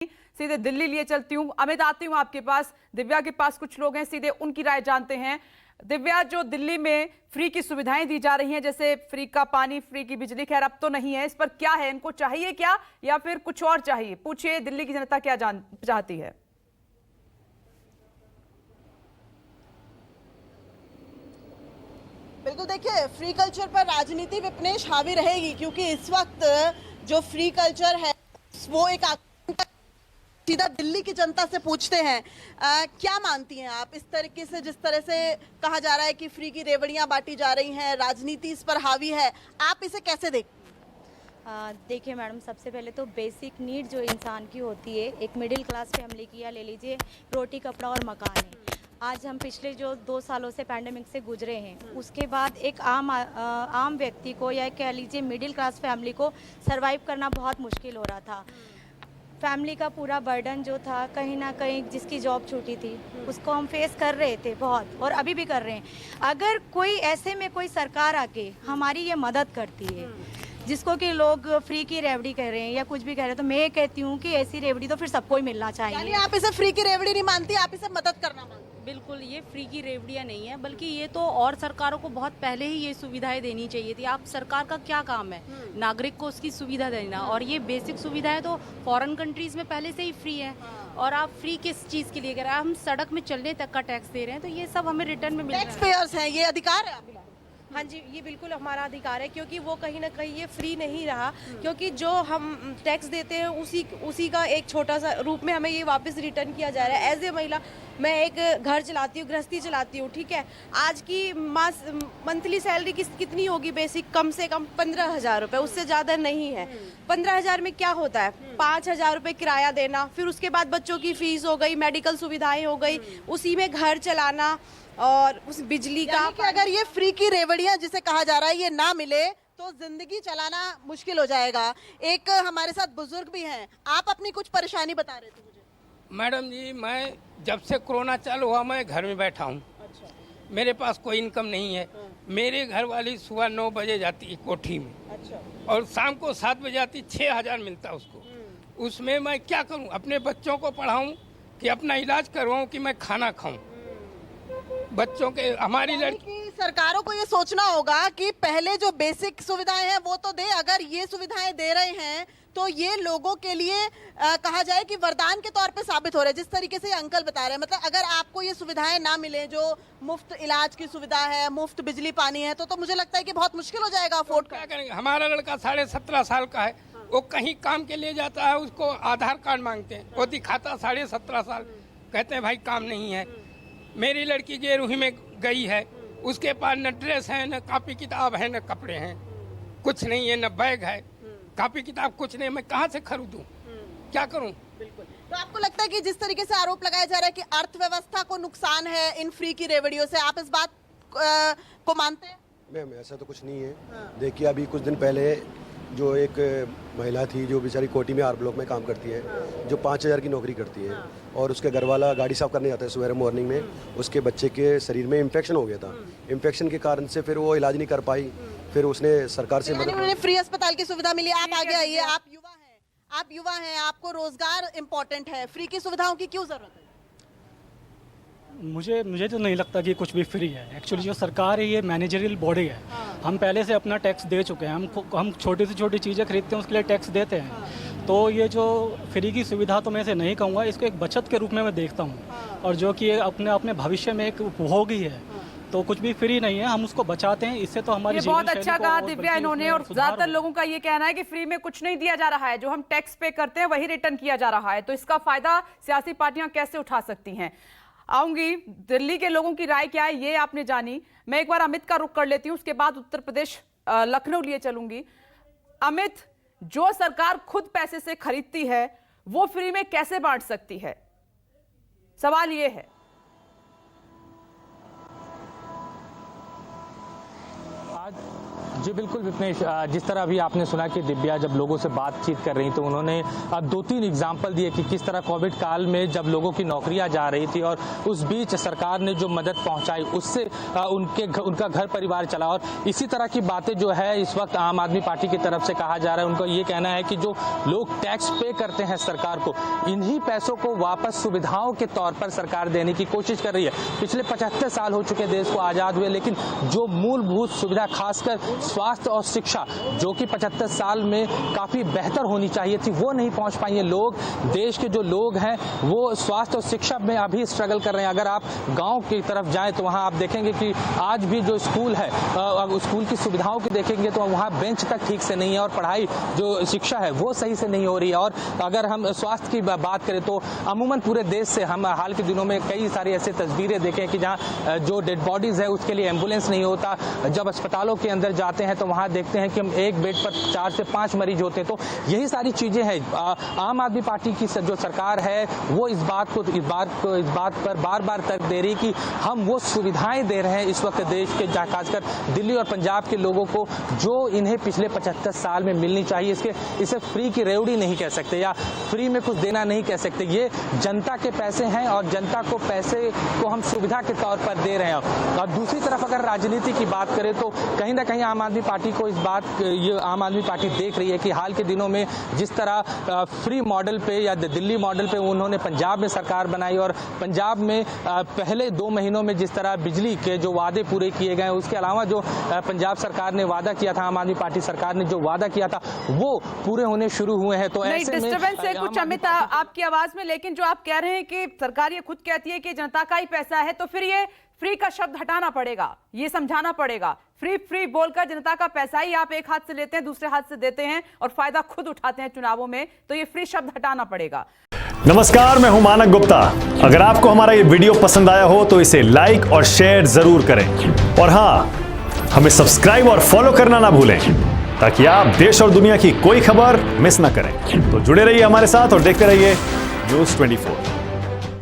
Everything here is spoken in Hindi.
सीधे दिल्ली लिए चलती हूँ। अमित, आती हूँ आपके पास। दिव्या के पास कुछ लोग हैं, सीधे उनकी राय जानते हैं। दिव्या, जो दिल्ली में फ्री की सुविधाएं दी जा रही हैं, जैसे फ्री का पानी, फ्री की बिजली, खैर अब तो नहीं है, इस पर क्या है? इनको चाहिए क्या या फिर कुछ और चाहिए? पूछिए, दिल्ली की जनता क्या चाहती है? बिल्कुल, देखिए, फ्री कल्चर पर राजनीति विपनेश हावी रहेगी, क्योंकि इस वक्त जो फ्री कल्चर है वो एक सीधा दिल्ली की जनता से पूछते हैं। क्या मानती हैं आप इस तरीके से, जिस तरह से कहा जा रहा है कि फ्री की रेवड़ियां बांटी जा रही हैं, राजनीति इस पर हावी है, आप इसे कैसे देखते हैं? देखिए मैडम, सबसे पहले तो बेसिक नीड जो इंसान की होती है, एक मिडिल क्लास फैमिली की, या ले लीजिए रोटी कपड़ा और मकान है। आज हम पिछले जो 2 सालों से पैंडेमिक से गुजरे हैं, उसके बाद एक आम व्यक्ति को, या कह लीजिए मिडिल क्लास फैमिली को सर्वाइव करना बहुत मुश्किल हो रहा था। फैमिली का पूरा बर्डन जो था, कहीं ना कहीं जिसकी जॉब छूटी थी उसको हम फेस कर रहे थे बहुत, और अभी भी कर रहे हैं। अगर कोई ऐसे में कोई सरकार आके हमारी ये मदद करती है, जिसको कि लोग फ्री की रेवड़ी कह रहे हैं या कुछ भी कह रहे हैं, तो मैं कहती हूँ कि ऐसी रेवड़ी तो फिर सबको ही मिलना चाहिए। यानी आप इसे फ्री की रेवड़ी नहीं मानती, आप इसे मदद करना मानती? बिल्कुल, ये फ्री की रेवड़ियाँ नहीं है, बल्कि ये तो और सरकारों को बहुत पहले ही ये सुविधाएं देनी चाहिए थी। आप सरकार का क्या काम है? नागरिक को उसकी सुविधा देना, और ये बेसिक सुविधाएं तो फॉरेन कंट्रीज में पहले से ही फ्री है। और आप फ्री किस चीज़ के लिए कह रहे हैं? हम सड़क में चलने तक का टैक्स दे रहे हैं, तो ये सब हमें रिटर्न में मिल रहा है। टैक्स पेयर्स हैं, ये अधिकार है आपका? हाँ जी, ये बिल्कुल हमारा अधिकार है, क्योंकि वो कहीं ना कहीं ये फ्री नहीं रहा, क्योंकि जो हम टैक्स देते हैं उसी का एक छोटा सा रूप में हमें ये वापस रिटर्न किया जा रहा है। एज ए महिला, मैं एक घर चलाती हूँ, गृहस्थी चलाती हूँ, ठीक है। आज की मंथली सैलरी कितनी होगी? बेसिक कम से कम 15,000 रुपये, उससे ज़्यादा नहीं है। 15,000 में क्या होता है? 5,000 रुपये किराया देना, फिर उसके बाद बच्चों की फीस हो गई, मेडिकल सुविधाएं हो गई, उसी में घर चलाना, और उस बिजली का। कि अगर ये फ्री की रेवड़ियां जिसे कहा जा रहा है ये ना मिले तो जिंदगी चलाना मुश्किल हो जाएगा। एक हमारे साथ बुजुर्ग भी हैं, आप अपनी कुछ परेशानी बता रहे थे मुझे। मैडम जी, मैं जब से कोरोना चालू हुआ मैं घर में बैठा हूँ। अच्छा। मेरे पास कोई इनकम नहीं है। मेरे घर वाली सुबह 9 बजे जाती है कोठी में। अच्छा। और शाम को 7 बजे आती, 6,000 मिलता उसको। उसमें मैं क्या करूँ? अपने बच्चों को पढ़ाऊँ कि अपना इलाज करवाऊँ कि मैं खाना खाऊं? बच्चों के, हमारी लड़की, सरकारों को ये सोचना होगा कि पहले जो बेसिक सुविधाएं हैं वो तो दे। अगर ये सुविधाएं दे रहे हैं तो ये लोगों के लिए कहा जाए कि वरदान के तौर पे साबित हो रहे हैं, जिस तरीके से अंकल बता रहे हैं। मतलब अगर आपको ये सुविधाएं ना मिले, जो मुफ्त इलाज की सुविधा है, मुफ्त बिजली पानी है, तो मुझे लगता है कि बहुत मुश्किल हो जाएगा अफोर्ड। क्या करेंगे? हमारा लड़का 17.5 साल का है, वो कहीं काम के लिए जाता है, उसको आधार कार्ड मांगते हैं, वो दिखाता 17.5 साल, कहते हैं भाई काम नहीं है। मेरी लड़की गेरूही में गई है, उसके पास न ड्रेस है, न कॉपी किताब है, न कपड़े हैं, कुछ नहीं है, न बैग है, कॉपी किताब कुछ नहीं। मैं कहाँ से खरीदूं? क्या करूं? बिल्कुल। तो आपको लगता है कि जिस तरीके से आरोप लगाया जा रहा है कि अर्थव्यवस्था को नुकसान है इन फ्री की रेवड़ियों से, आप इस बात को मानते हैं? मैम, ऐसा तो कुछ नहीं है। देखिए, अभी कुछ दिन पहले जो एक महिला थी जो बेचारी कोटी में आर ब्लॉक में काम करती है, जो 5,000 की नौकरी करती है, और उसके घर वाला गाड़ी साफ करने जाता है सुबह मॉर्निंग में, उसके बच्चे के शरीर में इन्फेक्शन हो गया था। इन्फेक्शन के कारण से फिर वो इलाज नहीं कर पाई, फिर उसने सरकार से मदद, उन्हें फ्री अस्पताल की सुविधा मिली। आप आगे आइए, आप युवा हैं, आपको रोजगार इम्पोर्टेंट है, फ्री की सुविधाओं की क्यों जरूरत है? मुझे तो नहीं लगता कि कुछ भी फ्री है। एक्चुअली जो सरकार है ये मैनेजरियल बॉडी है। हम पहले से अपना टैक्स दे चुके हैं, हम छोटी से छोटी चीज़ें खरीदते हैं उसके लिए टैक्स देते हैं। तो ये जो फ्री की सुविधा तो मैं इसे नहीं कहूँगा, इसको एक बचत के रूप में मैं देखता हूँ, और जो कि अपने भविष्य में एक उपभोग ही है। तो कुछ भी फ्री नहीं है, हम उसको बचाते हैं, इससे तो हमारी बहुत अच्छा कहा दिव्या इन्होंने। और ज्यादातर लोगों का ये कहना है कि फ्री में कुछ नहीं दिया जा रहा है, जो हम टैक्स पे करते हैं वही रिटर्न किया जा रहा है। तो इसका फायदा सियासी पार्टियां कैसे उठा सकती हैं? आऊंगी, दिल्ली के लोगों की राय क्या है ये आपने जानी। मैं एक बार अमित का रुख कर लेती हूं, उसके बाद उत्तर प्रदेश लखनऊ लिए चलूंगी। अमित, जो सरकार खुद पैसे से खरीदती है वो फ्री में कैसे बांट सकती है? सवाल ये है। आज जी बिल्कुल विपनेश, जिस तरह अभी आपने सुना कि दिव्या जब लोगों से बातचीत कर रही तो उन्होंने 2-3 एग्जाम्पल दिए कि किस तरह कोविड काल में जब लोगों की नौकरियां जा रही थी और उस बीच सरकार ने जो मदद पहुंचाई उससे उनका घर परिवार चला। और इसी तरह की बातें जो है इस वक्त आम आदमी पार्टी की तरफ से कहा जा रहा है। उनको ये कहना है कि जो लोग टैक्स पे करते हैं सरकार को, इन्हीं पैसों को वापस सुविधाओं के तौर पर सरकार देने की कोशिश कर रही है। पिछले 75 साल हो चुके देश को आजाद हुए, लेकिन जो मूलभूत सुविधा खासकर स्वास्थ्य और शिक्षा जो कि 75 साल में काफी बेहतर होनी चाहिए थी वो नहीं पहुंच पाई है। लोग, देश के जो लोग हैं वो स्वास्थ्य और शिक्षा में अभी स्ट्रगल कर रहे हैं। अगर आप गांव की तरफ जाएं तो वहां आप देखेंगे कि आज भी जो स्कूल है, स्कूल की सुविधाओं की देखेंगे तो वहां बेंच तक ठीक से नहीं है और पढ़ाई जो शिक्षा है वो सही से नहीं हो रही है। और अगर हम स्वास्थ्य की बात करें तो अमूमन पूरे देश से हम हाल के दिनों में कई सारी ऐसी तस्वीरें देखें कि जहां जो डेड बॉडीज है उसके लिए एम्बुलेंस नहीं होता। जब अस्पतालों के अंदर जाते हैं तो वहां देखते हैं कि हम एक बेड पर 4 से 5 मरीज होते हैं। तो यही सारी चीजें हैं। आम आदमी पार्टी की जो सरकार है वो इस बात पर बार बार तर्क दे रही कि हम वो सुविधाएं दे रहे हैं इस वक्त देश के खासकर दिल्ली और पंजाब के लोगों को जो इन्हें पिछले 75 साल में मिलनी चाहिए। इसे फ्री की रेवड़ी नहीं कह सकते या फ्री में कुछ देना नहीं कह सकते। ये जनता के पैसे हैं और जनता को पैसे को हम सुविधा के तौर पर दे रहे हैं। और दूसरी तरफ अगर राजनीति की बात करें तो कहीं ना कहीं आम आदमी पार्टी को ये आम आदमी पार्टी देख रही है कि हाल के दिनों में जिस तरह फ्री मॉडल पे या दिल्ली मॉडल पे उन्होंने पंजाब में सरकार बनाई और पंजाब में पहले 2 महीनों में जिस तरह बिजली के जो वादे पूरे किए गए, उसके अलावा जो पंजाब सरकार ने वादा किया था, आम आदमी पार्टी सरकार ने जो वादा किया था वो पूरे होने शुरू हुए हैं। तो ऐसे में डिस्टर्बेंस है कुछ अमित आपकी आवाज में, लेकिन जो आप कह रहे हैं कि सरकार ये खुद कहती है कि जनता का ही पैसा है, तो फिर ये फ्री का शब्द हटाना पड़ेगा, ये समझाना पड़ेगा। फ्री बोलकर जनता का पैसा ही आप एक हाथ से लेते हैं, दूसरे हाथ से देते हैं और फायदा खुद उठाते हैं चुनावों में, तो ये फ्री शब्द हटाना पड़ेगा। नमस्कार, मैं हूं मानक गुप्ता। अगर आपको हमारा ये वीडियो पसंद आया हो तो इसे लाइक और शेयर जरूर करें और हां, हमें सब्सक्राइब और फॉलो करना ना भूलें ताकि आप देश और दुनिया की कोई खबर मिस ना करें। तो जुड़े रहिए हमारे साथ और देखते रहिए न्यूज़ 24।